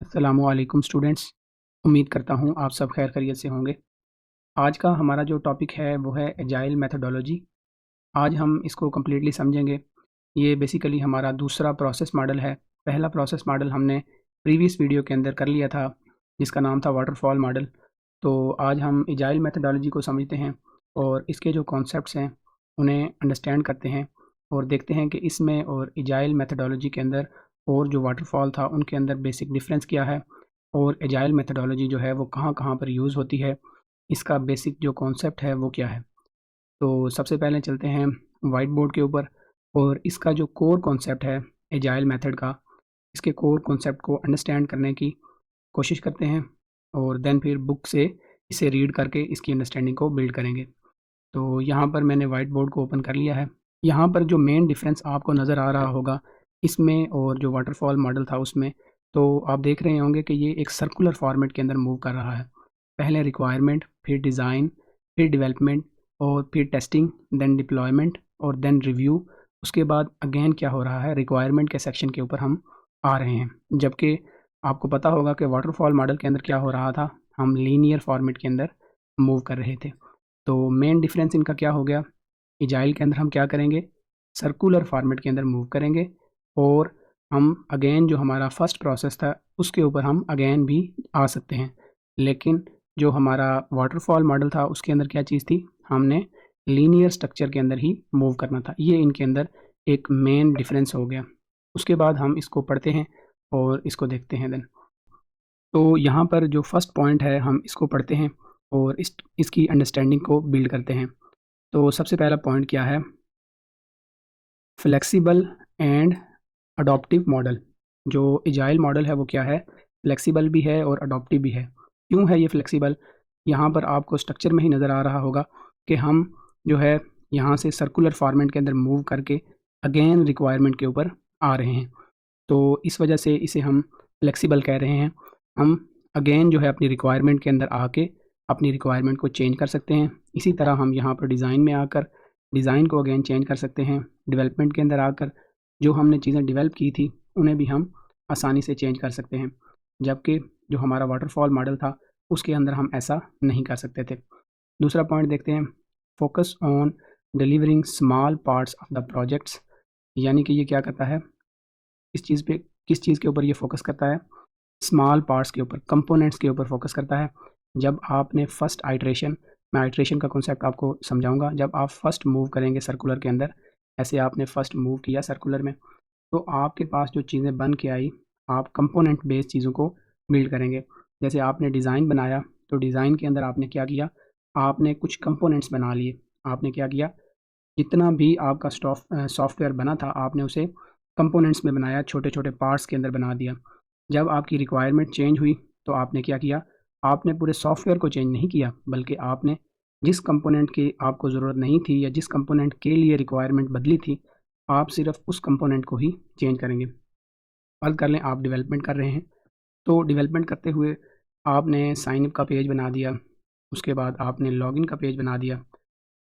अस्सलामुअलैकुम स्टूडेंट्स। उम्मीद करता हूँ आप सब खैर खैरियत से होंगे। आज का हमारा जो टॉपिक है वो है एजाइल मेथोडोलॉजी। आज हम इसको कम्प्लीटली समझेंगे। ये बेसिकली हमारा दूसरा प्रोसेस मॉडल है। पहला प्रोसेस मॉडल हमने प्रीवियस वीडियो के अंदर कर लिया था, जिसका नाम था वाटरफॉल मॉडल। तो आज हम एजाइल मेथोडोलॉजी को समझते हैं और इसके जो कॉन्सेप्ट्स हैं उन्हें अंडरस्टैंड करते हैं और देखते हैं कि इसमें और एजाइल मेथोडोलॉजी के अंदर और जो वाटरफॉल था उनके अंदर बेसिक डिफरेंस क्या है और एजाइल मेथोडोलॉजी जो है वो कहाँ-कहाँ पर यूज़ होती है, इसका बेसिक जो कॉन्सेप्ट है वो क्या है। तो सबसे पहले चलते हैं व्हाइट बोर्ड के ऊपर और इसका जो कोर कॉन्सेप्ट है एजाइल मेथड का, इसके कोर कॉन्सेप्ट को अंडरस्टैंड करने की कोशिश करते हैं और देन फिर बुक से इसे रीड करके इसकी अंडरस्टैंडिंग को बिल्ड करेंगे। तो यहाँ पर मैंने व्हाइट बोर्ड को ओपन कर लिया है। यहाँ पर जो मेन डिफरेंस आपको नज़र आ रहा होगा इसमें और जो वाटरफॉल मॉडल था उसमें, तो आप देख रहे होंगे कि ये एक सर्कुलर फॉर्मेट के अंदर मूव कर रहा है। पहले रिक्वायरमेंट, फिर डिज़ाइन, फिर डेवलपमेंट और फिर टेस्टिंग, देन डिप्लॉयमेंट और देन रिव्यू। उसके बाद अगेन क्या हो रहा है, रिक्वायरमेंट के सेक्शन के ऊपर हम आ रहे हैं। जबकि आपको पता होगा कि वाटरफॉल मॉडल के अंदर क्या हो रहा था, हम लीनियर फॉर्मेट के अंदर मूव कर रहे थे। तो मेन डिफरेंस इनका क्या हो गया, एजाइल के अंदर हम क्या करेंगे, सर्कुलर फॉर्मेट के अंदर मूव करेंगे और हम अगेन जो हमारा फर्स्ट प्रोसेस था उसके ऊपर हम अगेन भी आ सकते हैं। लेकिन जो हमारा वाटरफॉल मॉडल था उसके अंदर क्या चीज़ थी, हमने लीनियर स्ट्रक्चर के अंदर ही मूव करना था। ये इनके अंदर एक मेन डिफरेंस हो गया। उसके बाद हम इसको पढ़ते हैं और इसको देखते हैं देन। तो यहाँ पर जो फर्स्ट पॉइंट है हम इसको पढ़ते हैं और इसकी अंडरस्टैंडिंग को बिल्ड करते हैं। तो सबसे पहला पॉइंट क्या है, फ्लेक्सिबल एंड अडॉप्टिव मॉडल। जो एजाइल मॉडल है वो क्या है, फ्लेक्सिबल भी है और अडॉप्टिव भी है। क्यों है ये फ्लेक्सिबल, यहाँ पर आपको स्ट्रक्चर में ही नज़र आ रहा होगा कि हम जो है यहाँ से सर्कुलर फॉर्मेट के अंदर मूव करके अगेन रिक्वायरमेंट के ऊपर आ रहे हैं। तो इस वजह से इसे हम फ्लेक्सिबल कह रहे हैं। हम अगेन जो है अपनी रिक्वायरमेंट के अंदर आके अपनी रिक्वायरमेंट को चेंज कर सकते हैं। इसी तरह हम यहाँ पर डिज़ाइन में आकर डिज़ाइन को अगेन चेंज कर सकते हैं। डेवलपमेंट के अंदर आकर जो हमने चीज़ें डेवलप की थी उन्हें भी हम आसानी से चेंज कर सकते हैं। जबकि जो हमारा वाटरफॉल मॉडल था उसके अंदर हम ऐसा नहीं कर सकते थे। दूसरा पॉइंट देखते हैं, focus on delivering small parts of the projects. यानी कि ये क्या करता है, इस चीज़ पे किस चीज़ के ऊपर ये फोकस करता है, स्मॉल पार्ट्स के ऊपर, कंपोनेंट्स के ऊपर फोकस करता है। जब आपने फर्स्ट आइट्रेशन, मैं आइट्रेशन का कॉन्सेप्ट आपको समझाऊंगा, जब आप फर्स्ट मूव करेंगे सर्कुलर के अंदर, ऐसे आपने फर्स्ट मूव किया सर्कुलर में, तो आपके पास जो चीज़ें बन के आई, आप कंपोनेंट बेस्ड चीज़ों को बिल्ड करेंगे। जैसे आपने डिज़ाइन बनाया तो डिज़ाइन के अंदर आपने क्या किया, आपने कुछ कंपोनेंट्स बना लिए। आपने क्या किया, जितना भी आपका सॉफ्टवेयर बना था आपने उसे कंपोनेंट्स में बनाया, छोटे छोटे पार्ट्स के अंदर बना दिया। जब आपकी रिक्वायरमेंट चेंज हुई तो आपने क्या किया, आपने पूरे सॉफ्टवेयर को चेंज नहीं किया, बल्कि आपने जिस कंपोनेंट की आपको ज़रूरत नहीं थी या जिस कंपोनेंट के लिए रिक्वायरमेंट बदली थी, आप सिर्फ उस कंपोनेंट को ही चेंज करेंगे। फर्ज कर लें आप डेवलपमेंट कर रहे हैं, तो डेवलपमेंट करते हुए आपने साइन अप का पेज बना दिया, उसके बाद आपने लॉगिन का पेज बना दिया।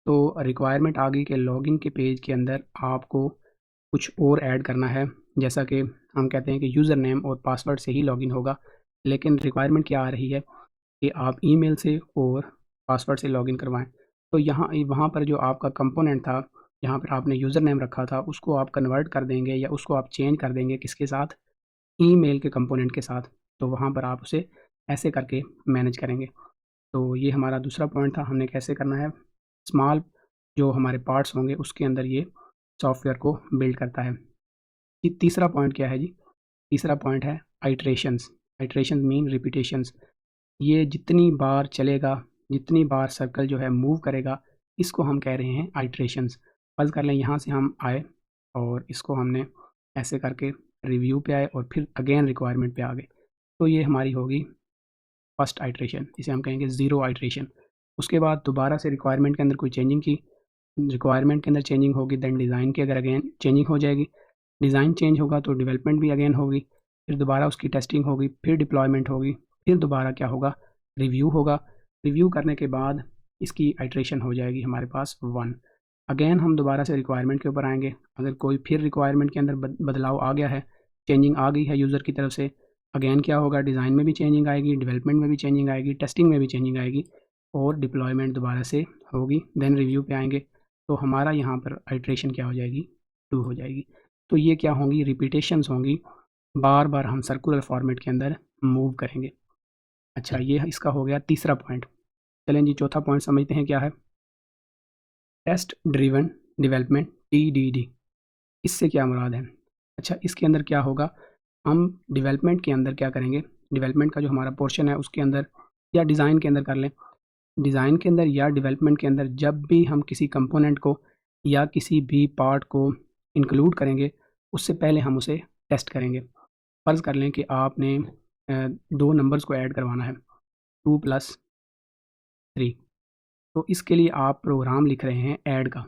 तो रिक्वायरमेंट आ गई कि लॉगिन के पेज के अंदर आपको कुछ और ऐड करना है। जैसा कि हम कहते हैं कि यूज़र नेम और पासवर्ड से ही लॉगिन होगा, लेकिन रिक्वायरमेंट क्या आ रही है कि आप ईमेल से और पासवर्ड से लॉगिन करवाएं। तो यहाँ वहाँ पर जो आपका कंपोनेंट था, जहाँ पर आपने यूज़र नेम रखा था, उसको आप कन्वर्ट कर देंगे या उसको आप चेंज कर देंगे किसके साथ, ईमेल के कंपोनेंट के साथ। तो वहाँ पर आप उसे ऐसे करके मैनेज करेंगे। तो ये हमारा दूसरा पॉइंट था, हमने कैसे करना है, स्मॉल जो हमारे पार्ट्स होंगे उसके अंदर ये सॉफ्टवेयर को बिल्ड करता है। ये तीसरा पॉइंट क्या है जी, तीसरा पॉइंट है आइट्रेशंस। Iterations mean repetitions. ये जितनी बार चलेगा, जितनी बार सर्कल जो है मूव करेगा, इसको हम कह रहे हैं आइट्रेशंस। फर्ज कर लें यहाँ से हम आए और इसको हमने ऐसे करके रिव्यू पे आए और फिर अगेन रिक्वायरमेंट पे आ गए, तो ये हमारी होगी फर्स्ट आइट्रेशन, इसे हम कहेंगे ज़ीरो आइट्रेशन। उसके बाद दोबारा से रिक्वायरमेंट के अंदर कोई चेंजिंग की, रिक्वायरमेंट के अंदर चेंजिंग होगी, देन डिज़ाइन की अगर अगेन चेंजिंग हो जाएगी, डिज़ाइन चेंज होगा तो डेवलपमेंट भी अगेन होगी, फिर दोबारा उसकी टेस्टिंग होगी, फिर डिप्लॉयमेंट होगी, फिर दोबारा क्या होगा, रिव्यू होगा। रिव्यू करने के बाद इसकी आइट्रेशन हो जाएगी हमारे पास 1। अगेन हम दोबारा से रिक्वायरमेंट के ऊपर आएंगे, अगर कोई फिर रिक्वायरमेंट के अंदर बदलाव आ गया है, चेंजिंग आ गई है यूज़र की तरफ से, अगेन क्या होगा, डिज़ाइन में भी चेंजिंग आएगी, डेवलपमेंट में भी चेंजिंग आएगी, टेस्टिंग में भी चेंजिंग आएगी और डिप्लॉयमेंट दोबारा से होगी, देन रिव्यू पे आएंगे। तो हमारा यहाँ पर आइट्रेशन क्या हो जाएगी, 2 हो जाएगी। तो ये क्या होंगी, रिपीटेशंस होंगी, बार बार हम सर्कुलर फॉर्मेट के अंदर मूव करेंगे। अच्छा, ये इसका हो गया तीसरा पॉइंट। चलें जी, चौथा पॉइंट समझते हैं क्या है। टेस्ट ड्रिवन डेवलपमेंट, TDD, इससे क्या मुराद है। अच्छा, इसके अंदर क्या होगा, हम डेवलपमेंट के अंदर क्या करेंगे, डेवलपमेंट का जो हमारा पोर्शन है उसके अंदर या डिज़ाइन के अंदर कर लें, डिज़ाइन के अंदर या डेवलपमेंट के अंदर जब भी हम किसी कंपोनेंट को या किसी भी पार्ट को इंक्लूड करेंगे, उससे पहले हम उसे टेस्ट करेंगे। फ़र्ज़ कर लें कि आपने 2 नंबर्स को ऐड करवाना है, 2 + 3, तो इसके लिए आप प्रोग्राम लिख रहे हैं ऐड का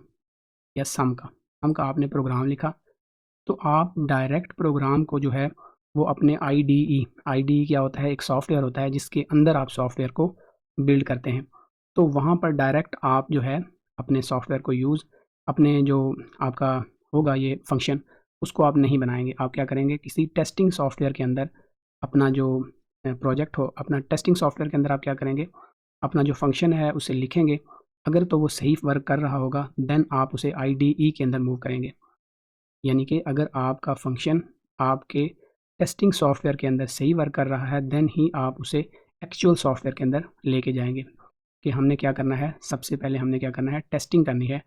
या सम का आपने प्रोग्राम लिखा। तो आप डायरेक्ट प्रोग्राम को जो है वो अपने IDE क्या होता है, एक सॉफ्टवेयर होता है जिसके अंदर आप सॉफ्टवेयर को बिल्ड करते हैं। तो वहाँ पर डायरेक्ट आप जो है अपने सॉफ्टवेयर को अपने जो आपका होगा ये फंक्शन, उसको आप नहीं बनाएंगे। आप क्या करेंगे, किसी टेस्टिंग सॉफ्टवेयर के अंदर अपना जो प्रोजेक्ट हो, अपना टेस्टिंग सॉफ्टवेयर के अंदर आप क्या करेंगे, अपना जो फंक्शन है उसे लिखेंगे। अगर तो वो सही वर्क कर रहा होगा देन आप उसे IDE के अंदर मूव करेंगे। यानी कि अगर आपका फंक्शन आपके टेस्टिंग सॉफ्टवेयर के अंदर सही वर्क कर रहा है देन ही आप उसे एक्चुअल सॉफ्टवेयर के अंदर लेके जाएंगे। कि हमने क्या करना है, सबसे पहले हमने क्या करना है, टेस्टिंग करनी है।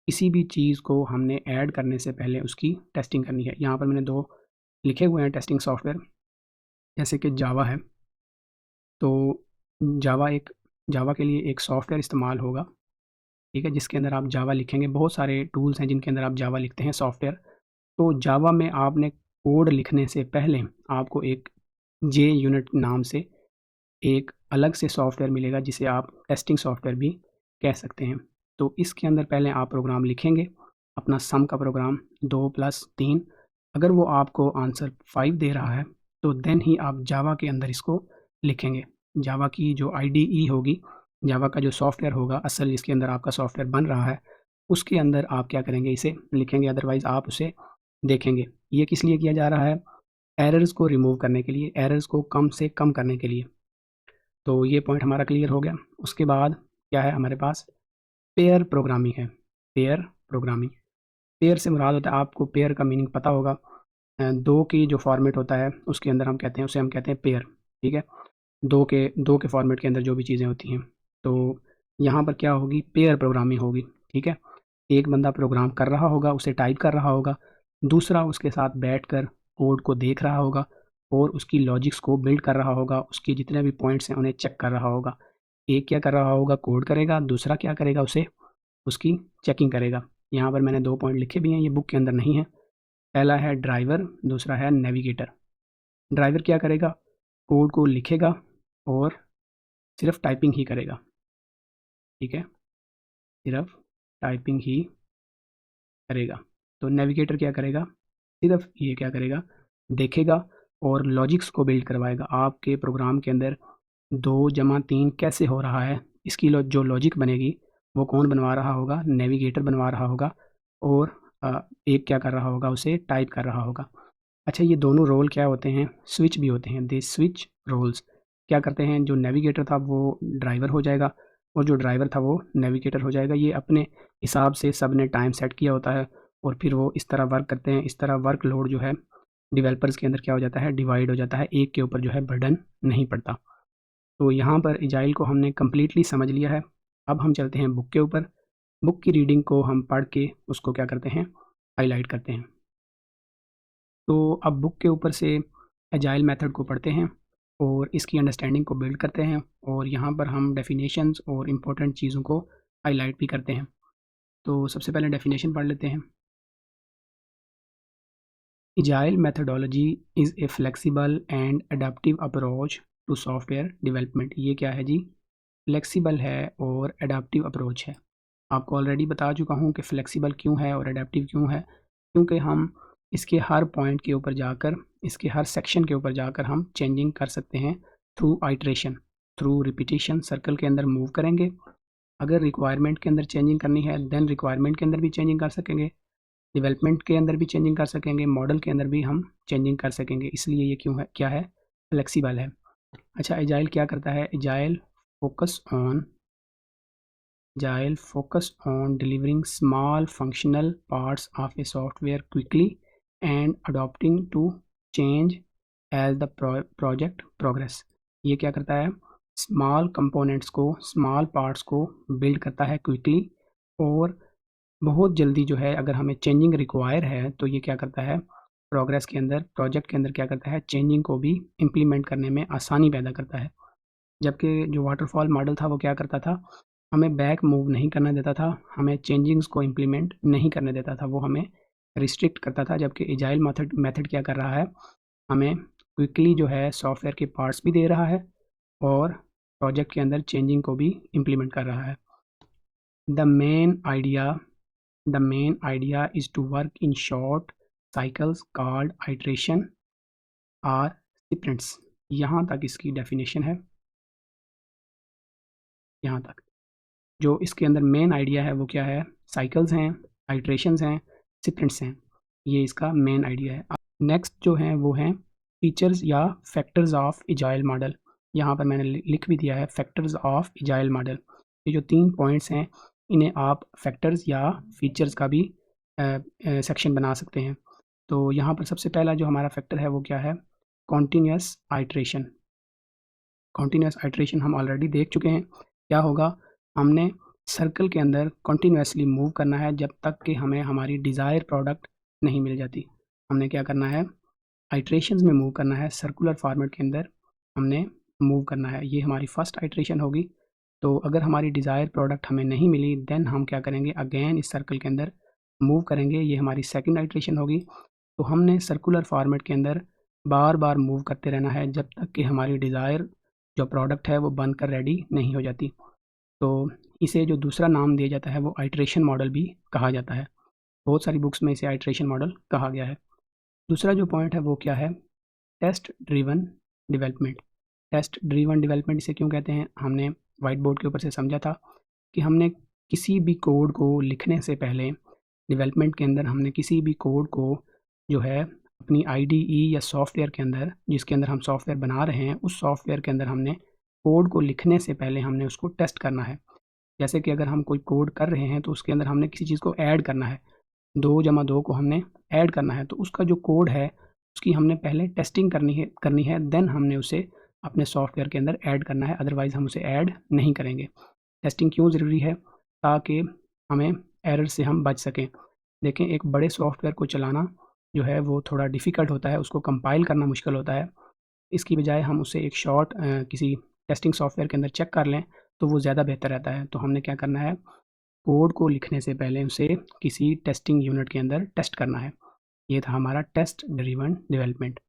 किसी भी चीज़ को हमने ऐड करने से पहले उसकी टेस्टिंग करनी है। यहाँ पर मैंने 2 लिखे हुए हैं टेस्टिंग सॉफ्टवेयर, जैसे कि जावा है। तो जावा के लिए एक सॉफ्टवेयर इस्तेमाल होगा, ठीक है, जिसके अंदर आप जावा लिखेंगे। बहुत सारे टूल्स हैं जिनके अंदर आप जावा लिखते हैं सॉफ्टवेयर। तो जावा में आपने कोड लिखने से पहले आपको एक JUnit नाम से एक अलग से सॉफ्टवेयर मिलेगा जिसे आप टेस्टिंग सॉफ्टवेयर भी कह सकते हैं। तो इसके अंदर पहले आप प्रोग्राम लिखेंगे, अपना सम का प्रोग्राम 2 + 3। अगर वो आपको आंसर 5 दे रहा है तो देन ही आप जावा के अंदर इसको लिखेंगे। जावा की जो IDE होगी, जावा का जो सॉफ्टवेयर होगा असल जिसके अंदर आपका सॉफ्टवेयर बन रहा है, उसके अंदर आप क्या करेंगे, इसे लिखेंगे, अदरवाइज़ आप उसे देखेंगे। ये किस लिए किया जा रहा है, एरर्स को रिमूव करने के लिए, एरर्स को कम से कम करने के लिए। तो ये पॉइंट हमारा क्लियर हो गया। उसके बाद क्या है हमारे पास, पेयर प्रोग्रामिंग है। पेयर प्रोग्रामिंग, पेयर से मुराद होता है, आपको पेयर का मीनिंग पता होगा, 2 की जो फॉर्मेट होता है उसके अंदर हम कहते हैं, उसे हम कहते हैं पेयर, ठीक है। 2 के फॉर्मेट के अंदर जो भी चीज़ें होती हैं, तो यहाँ पर क्या होगी, पेयर प्रोग्रामिंग होगी, ठीक है। एक बंदा प्रोग्राम कर रहा होगा, उसे टाइप कर रहा होगा, दूसरा उसके साथ बैठकर कोड को देख रहा होगा और उसकी लॉजिक्स को बिल्ड कर रहा होगा, उसके जितने भी पॉइंट्स हैं उन्हें चेक कर रहा होगा। एक क्या कर रहा होगा, कोड करेगा, दूसरा क्या करेगा, उसे उसकी चेकिंग करेगा। यहाँ पर मैंने 2 पॉइंट लिखे भी हैं, ये बुक के अंदर नहीं है। पहला है ड्राइवर, दूसरा है नेविगेटर। ड्राइवर क्या करेगा, कोड को लिखेगा और सिर्फ टाइपिंग ही करेगा, ठीक है, सिर्फ टाइपिंग ही करेगा। तो नेविगेटर क्या करेगा, सिर्फ ये क्या करेगा, देखेगा और लॉजिक्स को बिल्ड करवाएगा। आपके प्रोग्राम के अंदर 2 + 3 कैसे हो रहा है, इसकी जो लॉजिक बनेगी वो कौन बनवा रहा होगा, नेविगेटर बनवा रहा होगा। और एक क्या कर रहा होगा, उसे टाइप कर रहा होगा। अच्छा, ये दोनों रोल क्या होते हैं, स्विच भी होते हैं, दे स्विच रोल्स। क्या करते हैं, जो नेविगेटर था वो ड्राइवर हो जाएगा और जो ड्राइवर था वो नेविगेटर हो जाएगा। ये अपने हिसाब से सब ने टाइम सेट किया होता है और फिर वो इस तरह वर्क करते हैं। इस तरह वर्कलोड जो है डेवलपर्स के अंदर क्या हो जाता है, डिवाइड हो जाता है, एक के ऊपर जो है बर्डन नहीं पड़ता। तो यहाँ पर एजाइल को हमने कम्प्लीटली समझ लिया है। अब हम चलते हैं बुक के ऊपर। बुक की रीडिंग को हम पढ़ के उसको क्या करते हैं, हाईलाइट करते हैं। तो अब बुक के ऊपर से एजाइल मेथड को पढ़ते हैं और इसकी अंडरस्टैंडिंग को बिल्ड करते हैं और यहाँ पर हम डेफिनेशंस और इम्पोर्टेंट चीज़ों को हाईलाइट भी करते हैं। तो सबसे पहले डेफिनेशन पढ़ लेते हैं। Agile methodology is a flexible and adaptive approach to software development। ये क्या है जी, फ्लेक्सिबल है और एडाप्टिव अप्रोच है। आपको ऑलरेडी बता चुका हूँ कि फ्लेक्सिबल क्यों है और एडाप्टिव क्यों है, क्योंकि हम इसके हर पॉइंट के ऊपर जाकर, इसके हर सेक्शन के ऊपर जाकर हम चेंजिंग कर सकते हैं through iteration, through repetition, circle के अंदर मूव करेंगे। अगर रिक्वायरमेंट के अंदर चेंजिंग करनी है देन रिक्वायरमेंट के अंदर भी चेंजिंग कर सकेंगे, डेवलपमेंट के अंदर भी चेंजिंग कर सकेंगे, मॉडल के अंदर भी हम चेंजिंग कर सकेंगे। इसलिए ये क्यों है, क्या है, फ्लेक्सिबल है। अच्छा, एजाइल क्या करता है? Agile focus on delivering small functional parts of a software quickly and adopting to change as the project progress. ये क्या करता है? स्मॉल कंपोनेंट्स को, स्मॉल पार्ट्स को बिल्ड करता है क्विकली, और बहुत जल्दी जो है अगर हमें चेंजिंग रिक्वायर है तो ये क्या करता है? प्रोग्रेस के अंदर, प्रोजेक्ट के अंदर क्या करता है? चेंजिंग को भी इम्प्लीमेंट करने में आसानी पैदा करता है। जबकि जो वाटरफॉल मॉडल था वो क्या करता था? हमें बैक मूव नहीं करने देता था, हमें चेंजिंग्स को इम्प्लीमेंट नहीं करने देता था, वो हमें रिस्ट्रिक्ट करता था। जबकि एजाइल मेथड क्या कर रहा है? हमें क्विकली जो है सॉफ्टवेयर के पार्ट्स भी दे रहा है और प्रोजेक्ट के अंदर चेंजिंग को भी इम्प्लीमेंट कर रहा है। The main idea is to work in short cycles called iteration और स्प्रिंट्स। यहाँ तक इसकी डेफिनेशन है। यहाँ तक जो इसके अंदर मेन आइडिया है वो क्या है? साइकिल्स हैं, आइट्रेशंस हैं, स्प्रिंट्स हैं। ये इसका मेन आइडिया है। नेक्स्ट जो है वो हैं फीचर्स या फैक्टर्स ऑफ एजाइल मॉडल। यहाँ पर मैंने लिख भी दिया है फैक्टर्स ऑफ एजाइल मॉडल। ये जो 3 पॉइंट्स हैं इन्हें आप फैक्टर्स या फीचर्स का भी सेक्शन बना सकते हैं। तो यहाँ पर सबसे पहला जो हमारा फैक्टर है वो क्या है? Continuous iteration. कॉन्टीन्यूअस आइट्रेशन हम ऑलरेडी देख चुके हैं। क्या होगा? हमने सर्कल के अंदर कॉन्टीन्यूअसली मूव करना है जब तक कि हमें हमारी डिज़ायर प्रोडक्ट नहीं मिल जाती। हमने क्या करना है? आइट्रेशंस में मूव करना है, सर्कुलर फॉर्मेट के अंदर हमने मूव करना है। ये हमारी फर्स्ट आइट्रेशन होगी। तो अगर हमारी डिज़ायर प्रोडक्ट हमें नहीं मिली, देन हम क्या करेंगे? अगेन इस सर्कल के अंदर मूव करेंगे। ये हमारी सेकंड आइट्रेशन होगी। तो हमने सर्कुलर फॉर्मेट के अंदर बार बार मूव करते रहना है जब तक कि हमारी डिज़ायर जो प्रोडक्ट है वो बनकर रेडी नहीं हो जाती। तो इसे जो दूसरा नाम दिया जाता है वो आइट्रेशन मॉडल भी कहा जाता है। बहुत सारी बुक्स में इसे आइट्रेशन मॉडल कहा गया है। दूसरा जो पॉइंट है वो क्या है? Test driven development. Test driven development इसे क्यों कहते हैं? हमने वाइट बोर्ड के ऊपर से समझा था कि हमने किसी भी कोड को लिखने से पहले, डेवलपमेंट के अंदर हमने किसी भी कोड को जो है अपनी आईडीई या सॉफ्टवेयर के अंदर, जिसके अंदर हम सॉफ्टवेयर बना रहे हैं, उस सॉफ्टवेयर के अंदर हमने कोड को लिखने से पहले हमने उसको टेस्ट करना है। जैसे कि अगर हम कोई कोड कर रहे हैं तो उसके अंदर हमने किसी चीज़ को ऐड करना है, 2+2 को हमने ऐड करना है, तो उसका जो कोड है उसकी हमने पहले टेस्टिंग करनी है, देन हमने उसे अपने सॉफ्टवेयर के अंदर ऐड करना है, अदरवाइज़ हम उसे ऐड नहीं करेंगे। टेस्टिंग क्यों ज़रूरी है? ताकि हमें एरर से हम बच सकें। देखें, एक बड़े सॉफ्टवेयर को चलाना जो है वो थोड़ा डिफ़िकल्ट होता है, उसको कंपाइल करना मुश्किल होता है। इसकी बजाय हम उसे एक शॉर्ट किसी टेस्टिंग सॉफ्टवेयर के अंदर चेक कर लें तो वो ज़्यादा बेहतर रहता है। तो हमने क्या करना है? कोड को लिखने से पहले उसे किसी टेस्टिंग यूनिट के अंदर टेस्ट करना है। ये था हमारा टेस्ट ड्रिवन डेवलपमेंट।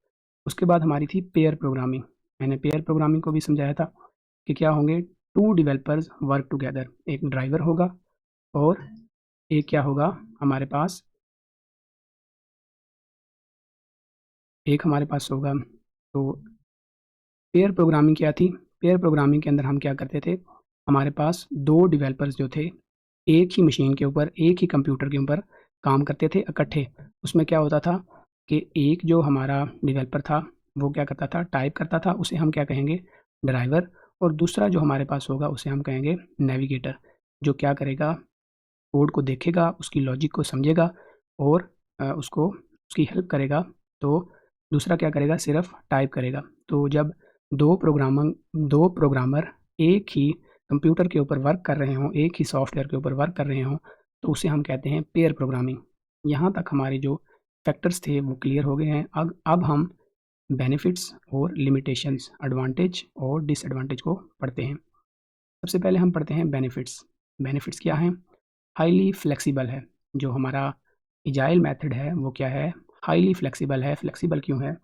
उसके बाद हमारी थी पेयर प्रोग्रामिंग। मैंने पेयर प्रोग्रामिंग को भी समझाया था कि क्या होंगे? 2 डेवलपर्स वर्क टुगेदर। एक ड्राइवर होगा और एक क्या होगा हमारे पास? एक हमारे पास होगा। तो पेयर प्रोग्रामिंग क्या थी? पेयर प्रोग्रामिंग के अंदर हम क्या करते थे? हमारे पास 2 डेवलपर्स जो थे, एक ही मशीन के ऊपर, एक ही कंप्यूटर के ऊपर काम करते थे इकट्ठे। उसमें क्या होता था कि एक जो हमारा डेवलपर था, वो क्या करता था? टाइप करता था, उसे हम क्या कहेंगे? ड्राइवर। और दूसरा जो हमारे पास होगा उसे हम कहेंगे नेविगेटर, जो क्या करेगा? कोड को देखेगा, उसकी लॉजिक को समझेगा और उसको उसकी हेल्प करेगा। तो दूसरा क्या करेगा? सिर्फ टाइप करेगा। तो जब 2 प्रोग्रामर एक ही कंप्यूटर के ऊपर वर्क कर रहे हों, एक ही सॉफ्टवेयर के ऊपर वर्क कर रहे हों, तो उसे हम कहते हैं पेयर प्रोग्रामिंग। यहाँ तक हमारे जो फैक्टर्स थे वो क्लियर हो गए हैं। अब हम बेनिफिट्स और लिमिटेशंस, एडवांटेज और डिसएडवांटेज को पढ़ते हैं। सबसे पहले हम पढ़ते हैं बेनिफिट्स। बेनिफिट्स क्या हैं? हाईली फ्लेक्सिबल है। जो हमारा एजाइल मेथड है वो क्या है? हाईली फ्लेक्सिबल है। फ्लेक्सिबल क्यों है?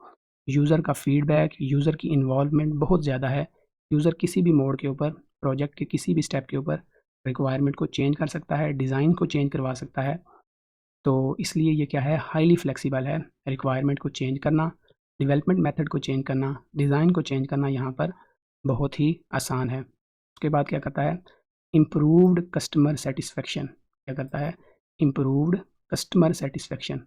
यूज़र का फीडबैक, यूज़र की इन्वॉल्वमेंट बहुत ज़्यादा है। यूज़र किसी भी मोड के ऊपर, प्रोजेक्ट के किसी भी स्टेप के ऊपर रिक्वायरमेंट को चेंज कर सकता है, डिज़ाइन को चेंज करवा सकता है। तो इसलिए ये क्या है? हाईली फ्लेक्सिबल है। रिक्वायरमेंट को चेंज करना, डेवलपमेंट मेथड को चेंज करना, डिज़ाइन को चेंज करना यहाँ पर बहुत ही आसान है। उसके बाद क्या करता है? Improved customer satisfaction. क्या करता है? Improved customer satisfaction.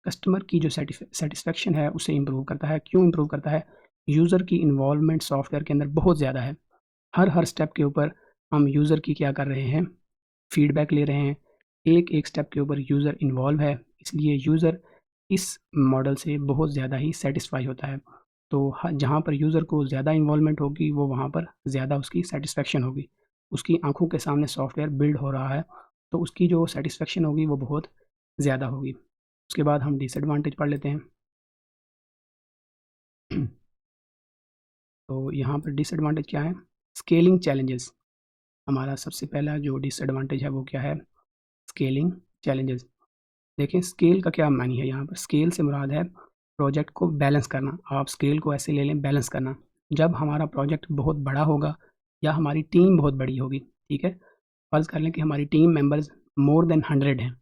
कस्टमर की जो सेटिस्फेक्शन है उसे इम्प्रूव करता है। क्यों इम्प्रूव करता है? यूज़र की इन्वॉल्वमेंट सॉफ्टवेयर के अंदर बहुत ज़्यादा है। हर स्टेप के ऊपर हम यूज़र की क्या कर रहे हैं, फीडबैक ले रहे हैं। एक स्टेप के ऊपर यूज़र इन्वॉल्व है, इसलिए यूज़र इस मॉडल से बहुत ज़्यादा ही सैटिस्फाई होता है। तो जहाँ पर यूज़र को ज़्यादा इन्वॉल्वमेंट होगी, वो वहाँ पर ज़्यादा उसकी सेटिस्फेक्शन होगी। उसकी आंखों के सामने सॉफ्टवेयर बिल्ड हो रहा है, तो उसकी जो सेटिस्फेक्शन होगी वो बहुत ज़्यादा होगी। उसके बाद हम डिसएडवांटेज पढ़ लेते हैं। तो यहाँ पर डिसएडवांटेज क्या है? Scaling challenges. हमारा सबसे पहला जो डिसएडवांटेज है वो क्या है? Scaling challenges. देखिए स्केल का क्या मानी है यहाँ पर? स्केल से मुराद है प्रोजेक्ट को बैलेंस करना। आप स्केल को ऐसे ले लें, बैलेंस करना। जब हमारा प्रोजेक्ट बहुत बड़ा होगा या हमारी टीम बहुत बड़ी होगी, ठीक है? फ़र्ज़ कर लें कि हमारी टीम मेंबर्स मोर देन 100 हैं,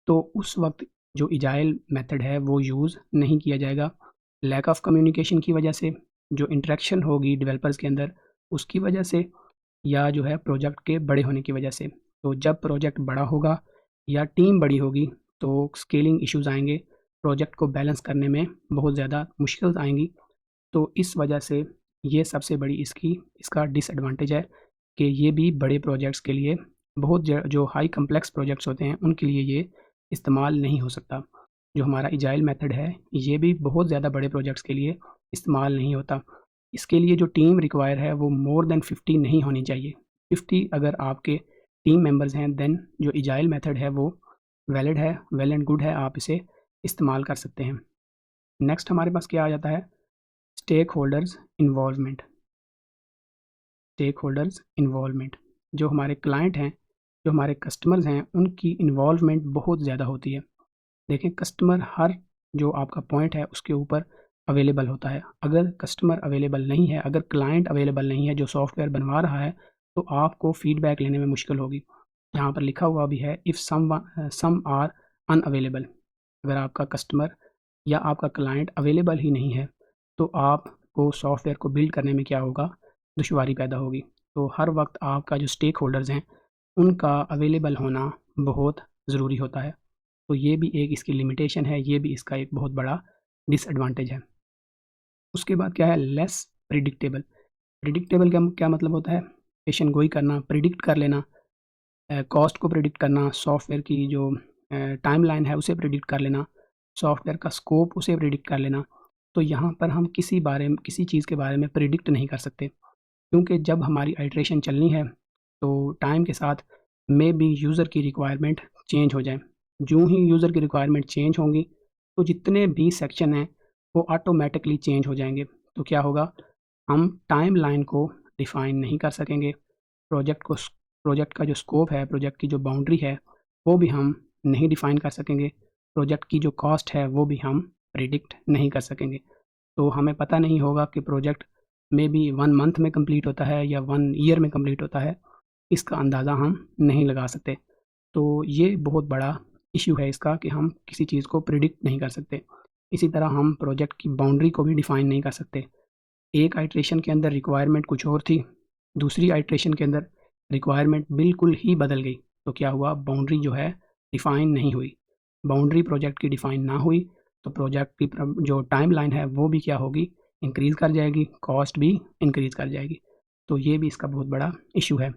तो उस वक़्त जो एजाइल मेथड है वो यूज़ नहीं किया जाएगा। लैक ऑफ कम्युनिकेशन की वजह से, जो इंटरेक्शन होगी डेवलपर्स के अंदर उसकी वजह से, या जो है प्रोजेक्ट के बड़े होने की वजह से। तो जब प्रोजेक्ट बड़ा होगा या टीम बड़ी होगी तो स्केलिंग इश्यूज़ आएँगे, प्रोजेक्ट को बैलेंस करने में बहुत ज़्यादा मुश्किल आएँगी। तो इस वजह से ये सबसे बड़ी इसका डिसएडवांटेज है कि ये भी बड़े प्रोजेक्ट्स के लिए, बहुत जो हाई कम्प्लेक्स प्रोजेक्ट्स होते हैं उनके लिए ये इस्तेमाल नहीं हो सकता। जो हमारा एजाइल मेथड है ये भी बहुत ज़्यादा बड़े प्रोजेक्ट्स के लिए इस्तेमाल नहीं होता। इसके लिए जो टीम रिक्वायर है वो मोर देन 50 नहीं होनी चाहिए। 50 अगर आपके टीम मेंबर्स हैं देन जो एजाइल मेथड है वो वैलिड है, वेल एंड गुड है, आप इसे इस्तेमाल कर सकते हैं। नेक्स्ट हमारे पास क्या आ जाता है? Stakeholders involvement. Stakeholders involvement, जो हमारे क्लाइंट हैं, जो हमारे कस्टमर्स हैं, उनकी इन्वॉल्वमेंट बहुत ज़्यादा होती है। देखें कस्टमर हर जो आपका पॉइंट है उसके ऊपर अवेलेबल होता है। अगर कस्टमर अवेलेबल नहीं है, अगर क्लाइंट अवेलेबल नहीं है जो सॉफ्टवेयर बनवा रहा है, तो आपको फीडबैक लेने में मुश्किल होगी। यहाँ पर लिखा हुआ भी है इफ़ सम आर अनअवेलेबल। अगर आपका कस्टमर या आपका क्लाइंट अवेलेबल ही नहीं है, तो आपको सॉफ्टवेयर को बिल्ड करने में क्या होगा? दुश्वारी पैदा होगी। तो हर वक़्त आपका जो स्टेक होल्डर्स हैं, उनका अवेलेबल होना बहुत ज़रूरी होता है। तो ये भी एक इसकी लिमिटेशन है, ये भी इसका एक बहुत बड़ा डिसएडवांटेज है। उसके बाद क्या है? Less predictable. प्रिडिक्टेबल क्या क्या मतलब होता है? पेशन गोई करना, प्रिडिक्ट कर लेना, कॉस्ट को प्रिडिक्ट करना, सॉफ्टवेयर की जो टाइमलाइन है उसे प्रिडिक्ट कर लेना, सॉफ्टवेयर का स्कोप उसे प्रिडिक्ट कर लेना। तो यहाँ पर हम किसी चीज़ के बारे में प्रिडिक्ट नहीं कर सकते, क्योंकि जब हमारी आइट्रेशन चलनी है तो टाइम के साथ मे बी यूज़र की रिक्वायरमेंट चेंज हो जाए। जो ही यूज़र की रिक्वायरमेंट चेंज होंगी तो जितने भी सेक्शन हैं वो ऑटोमेटिकली चेंज हो जाएंगे। तो क्या होगा? हम टाइमलाइन को डिफ़ाइन नहीं कर सकेंगे। प्रोजेक्ट का जो स्कोप है, प्रोजेक्ट की जो बाउंड्री है, वो भी हम नहीं डिफ़ाइन कर सकेंगे। प्रोजेक्ट की जो कॉस्ट है वो भी हम प्रिडिक्ट नहीं कर सकेंगे। तो हमें पता नहीं होगा कि प्रोजेक्ट मे बी 1 मंथ में कंप्लीट होता है या 1 ईयर में कंप्लीट होता है, इसका अंदाज़ा हम नहीं लगा सकते। तो ये बहुत बड़ा इश्यू है इसका कि हम किसी चीज़ को प्रिडिक्ट नहीं कर सकते। इसी तरह हम प्रोजेक्ट की बाउंड्री को भी डिफ़ाइन नहीं कर सकते। एक आइट्रेशन के अंदर रिक्वायरमेंट कुछ और थी, दूसरी आइट्रेशन के अंदर रिक्वायरमेंट बिल्कुल ही बदल गई। तो क्या हुआ? बाउंड्री जो है डिफ़ाइन नहीं हुई। बाउंड्री प्रोजेक्ट की डिफ़ाइन ना हुई तो प्रोजेक्ट की जो टाइमलाइन है वो भी क्या होगी? इंक्रीज़ कर जाएगी, कॉस्ट भी इंक्रीज़ कर जाएगी। तो ये भी इसका बहुत बड़ा इश्यू है।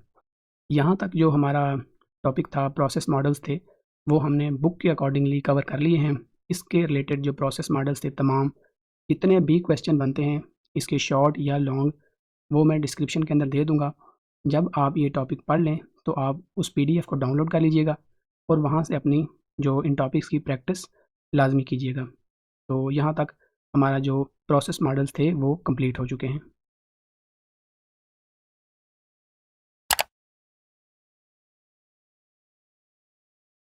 यहाँ तक जो हमारा टॉपिक था, प्रोसेस मॉडल्स थे, वो हमने बुक के अकॉर्डिंगली कवर कर लिए हैं। इसके रिलेटेड जो प्रोसेस मॉडल्स थे तमाम, जितने भी क्वेश्चन बनते हैं इसके शॉर्ट या लॉन्ग, वो मैं डिस्क्रिप्शन के अंदर दे दूँगा। जब आप ये टॉपिक पढ़ लें तो आप उस पीडीएफ को डाउनलोड कर लीजिएगा और वहाँ से अपनी जो इन टॉपिक्स की प्रैक्टिस लाज़मी कीजिएगा। तो यहाँ तक हमारा जो प्रोसेस मॉडल्स थे वो कंप्लीट हो चुके हैं।